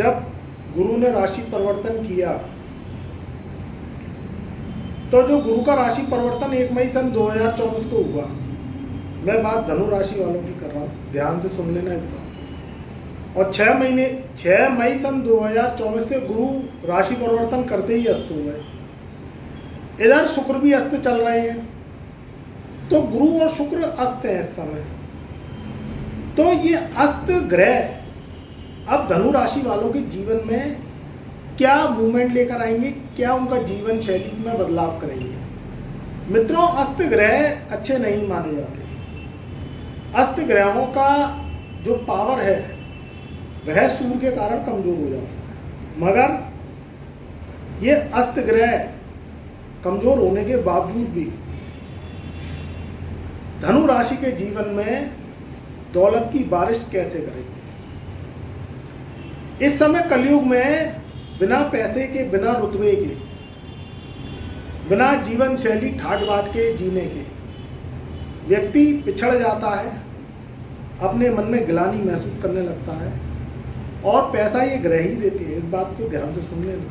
जब गुरु ने राशि परिवर्तन किया तो जो गुरु का राशि परिवर्तन 1 मई सन 2024 को हुआ, मैं बात धनु राशि वालों की कर रहा हूँ, ध्यान से सुन लेना इस बात। और 6 मई सन 2024 से गुरु राशि परिवर्तन करते ही अस्त हो गए। इधर शुक्र भी अस्त चल रहे हैं, तो गुरु और शुक्र अस्त है इस समय। तो ये अस्त ग्रह अब धनु राशि वालों के जीवन में क्या मूवमेंट लेकर आएंगे, क्या उनका जीवन शैली में बदलाव करेंगे। मित्रों, अस्त ग्रह अच्छे नहीं माने जाते। अस्त ग्रहों का जो पावर है वह सूर्य के कारण कमजोर हो जाता है, मगर ये अस्त ग्रह कमजोर होने के बावजूद भी धनु राशि के जीवन में दौलत की बारिश कैसे करेंगे। इस समय कलयुग में बिना पैसे के, बिना रुतबे के, बिना जीवन शैली ठाट बाट के जीने के व्यक्ति पिछड़ जाता है, अपने मन में गिलानी महसूस करने लगता है, और पैसा ये ग्रह ही देते हैं। इस बात को ध्यान से सुन लेना।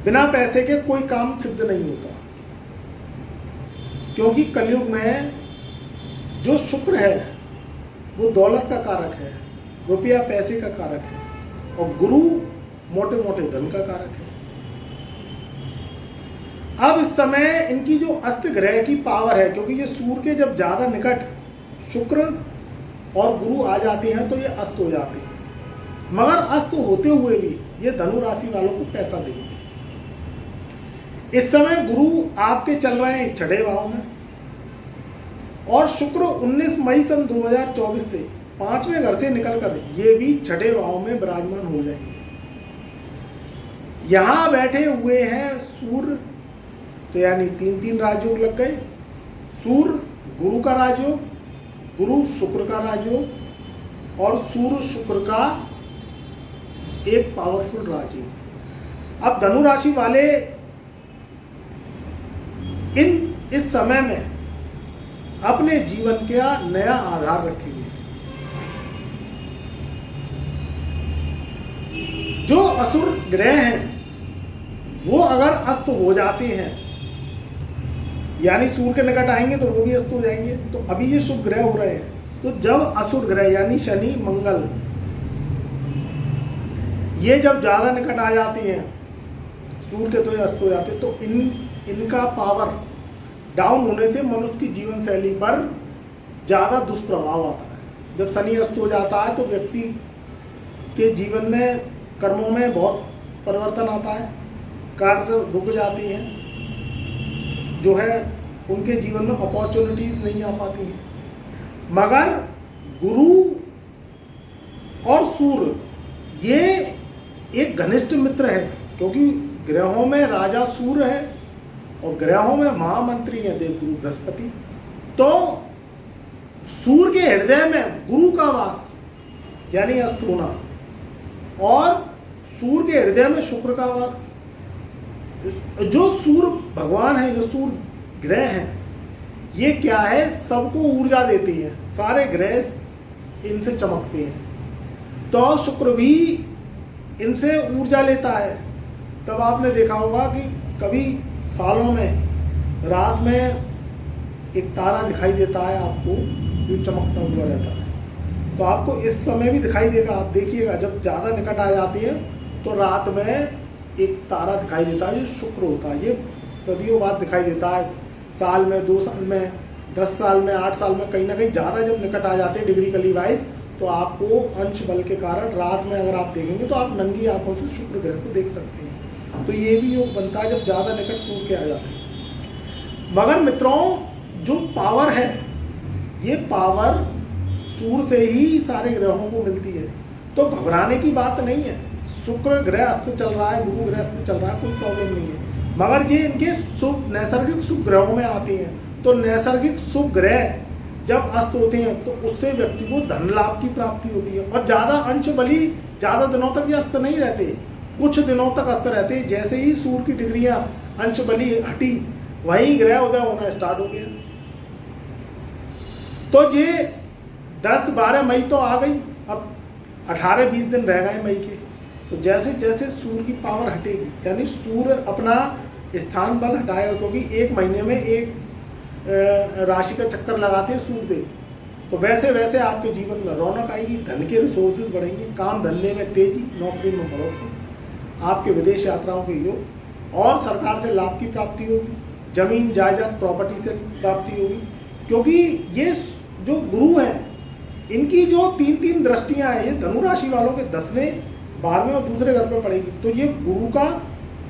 बिना पैसे के कोई काम सिद्ध नहीं होता, क्योंकि कलयुग में जो शुक्र है वो दौलत का कारक है, रुपया पैसे का कारक है, और गुरु मोटे मोटे धन का कारक है। अब इस समय इनकी जो अस्त ग्रह की पावर है, क्योंकि ये सूर्य के जब ज्यादा निकट शुक्र और गुरु आ जाते हैं तो ये अस्त हो जाते हैं, मगर अस्त होते हुए भी ये धनु राशि वालों को पैसा देंगे। इस समय गुरु आपके चल रहे हैं 6ठे भाव में, और शुक्र 19 मई सन 2024 से 5वें घर से निकलकर ये भी 6ठे भाव में विराजमान हो जाएंगे। यहां बैठे हुए हैं सूर्य, तो यानी 3 राजयोग लग गए। सूर्य गुरु का राजयोग, गुरु शुक्र का राजयोग, और सूर्य शुक्र का एक पावरफुल राजयोग। अब धनु राशि वाले इस समय में अपने जीवन का नया आधार रखेंगे। जो असुर ग्रह हैं वो अगर अस्त हो जाते हैं, यानी सूर्य के निकट आएंगे तो वो भी अस्त हो जाएंगे। तो अभी ये शुभ ग्रह हो रहे हैं, तो जब असुर ग्रह यानी शनि मंगल ये जब ज्यादा निकट आ जाती हैं सूर्य के, तो ये अस्त हो जाते, तो इनका पावर डाउन होने से मनुष्य की जीवन शैली पर ज्यादा दुष्प्रभाव आता है। जब शनि अस्त हो जाता है तो व्यक्ति के जीवन में, कर्मों में बहुत परिवर्तन आता है, कार्य रुक जाती हैं, जो है उनके जीवन में अपॉर्चुनिटीज नहीं आ पाती हैं। मगर गुरु और सूर्य ये एक घनिष्ठ मित्र है, क्योंकि ग्रहों में राजा सूर्य है और ग्रहों में महामंत्री है देवगुरु बृहस्पति। तो सूर्य के हृदय में गुरु का वास यानी अस्त होना, और सूर्य के हृदय में शुक्र का वास। जो सूर्य भगवान है, जो सूर्य ग्रह हैं, ये क्या है, सबको ऊर्जा देती है। सारे ग्रह इनसे चमकते हैं, तो शुक्र भी इनसे ऊर्जा लेता है। तब आपने देखा होगा कि कभी सालों में रात में एक तारा दिखाई देता है आपको, जो चमकता हुआ रहता है। तो आपको इस समय भी दिखाई देगा, आप देखिएगा जब ज़्यादा निकट आ जाती है तो रात में एक तारा दिखाई देता है, जो शुक्र होता है। ये सदियों बाद दिखाई देता है, साल में, 2 साल में, 10 साल में, 8 साल में, कहीं ना कहीं ज़्यादा जब निकट आ जाते हैं डिग्री वाइज, तो आपको अंश बल के कारण रात में अगर आप देखेंगे तो आप नंगी आंखों से शुक्र ग्रह को देख सकते हैं। तो ये भी योग बनता है जब ज़्यादा निकट सूर्य के आ जाते हैं। मगर मित्रों, जो पावर है, ये पावर सूर्य से ही सारे ग्रहों को मिलती है, तो घबराने की बात नहीं है। शुक्र ग्रह अस्त चल रहा है, गुरु ग्रह अस्त चल रहा है, कोई प्रॉब्लम नहीं है। मगर ये इनके शुभ नैसर्गिक शुभ ग्रहों में आते हैं, तो नैसर्गिक शुभ ग्रह जब अस्त होते हैं तो उससे व्यक्ति को धन लाभ की प्राप्ति होती है। और ज़्यादा अंश बली ज़्यादा दिनों तक ये अस्त नहीं रहते, कुछ दिनों तक अस्त रहते हैं। जैसे ही सूर्य की डिग्रियां अंश बली हटी, वहीं ग्रह उदय होना स्टार्ट हो गया। तो ये 10-12 मई तो आ गई, अब 18-20 दिन रह गए मई के, तो जैसे जैसे सूर्य की पावर हटेगी, यानी सूर्य अपना स्थान बल हटाएगा, क्योंकि एक महीने में एक राशि का चक्कर लगाते हैं सूर्य देव, तो वैसे वैसे आपके जीवन में रौनक आएगी, धन के रिसोर्सेज बढ़ेंगे, काम धंधे में तेजी, नौकरी में बढ़ोतरी, आपके विदेश यात्राओं के योग और सरकार से लाभ की प्राप्ति होगी, जमीन जायदाद प्रॉपर्टी से प्राप्ति होगी, क्योंकि ये जो गुरु हैं इनकी जो 3-3 दृष्टियां हैं, ये धनु राशि वालों के 10वें 12वें और दूसरे घर पर पड़ेगी, तो ये गुरु का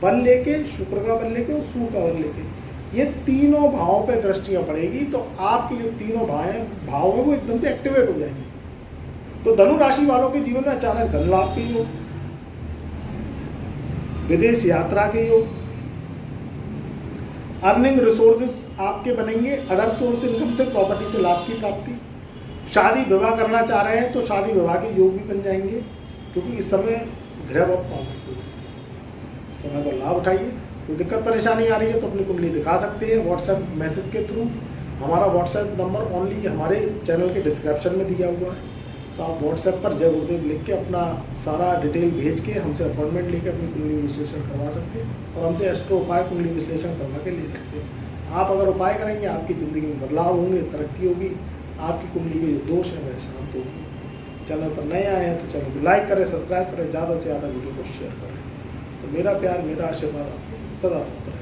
बल लेके, शुक्र का बल लेके और सूर्य का बल लेके ये तीनों भावों पे दृष्टियां पड़ेगी, तो आपके जो तीनों भाव है वो एकदम से एक्टिवेट हो जाएंगे। तो धनु राशि वालों के जीवन में अचानक धन लाभ के योग, विदेश यात्रा के योग, अर्निंग रिसोर्सेज आपके बनेंगे, अदर सोर्स इनकम से, प्रॉपर्टी से लाभ की प्राप्ति, शादी विवाह करना चाह रहे हैं तो शादी विवाह के योग भी बन जाएंगे, क्योंकि इस समय ग्रह बहुत पावरफुल है, समय का लाभ उठाइए। कोई दिक्कत परेशानी आ रही है तो अपनी कुंडली दिखा सकते हैं व्हाट्सएप मैसेज के थ्रू। हमारा व्हाट्सएप नंबर ओनली हमारे चैनल के डिस्क्रिप्शन में दिया हुआ है, तो आप व्हाट्सएप पर जय गुरुदेव लिख के अपना सारा डिटेल भेज के हमसे अपॉइंटमेंट लेके अपनी कुंडली विश्लेषण करवा सकते हैं और हमसे एस्ट्रो उपाय कुंडली विश्लेषण करवा के ले सकते हैं। आप अगर उपाय करेंगे आपकी ज़िंदगी में बदलाव होंगे, तरक्की होगी, आपकी कुंडली के जो दोष हैं वह शांत होगी। चैनल पर नए आए हैं तो चैनल को लाइक करें, सब्सक्राइब करें, ज़्यादा से ज़्यादा वीडियो को शेयर करें। तो मेरा प्यार, मेरा आशीर्वाद आपको सदा सकता है।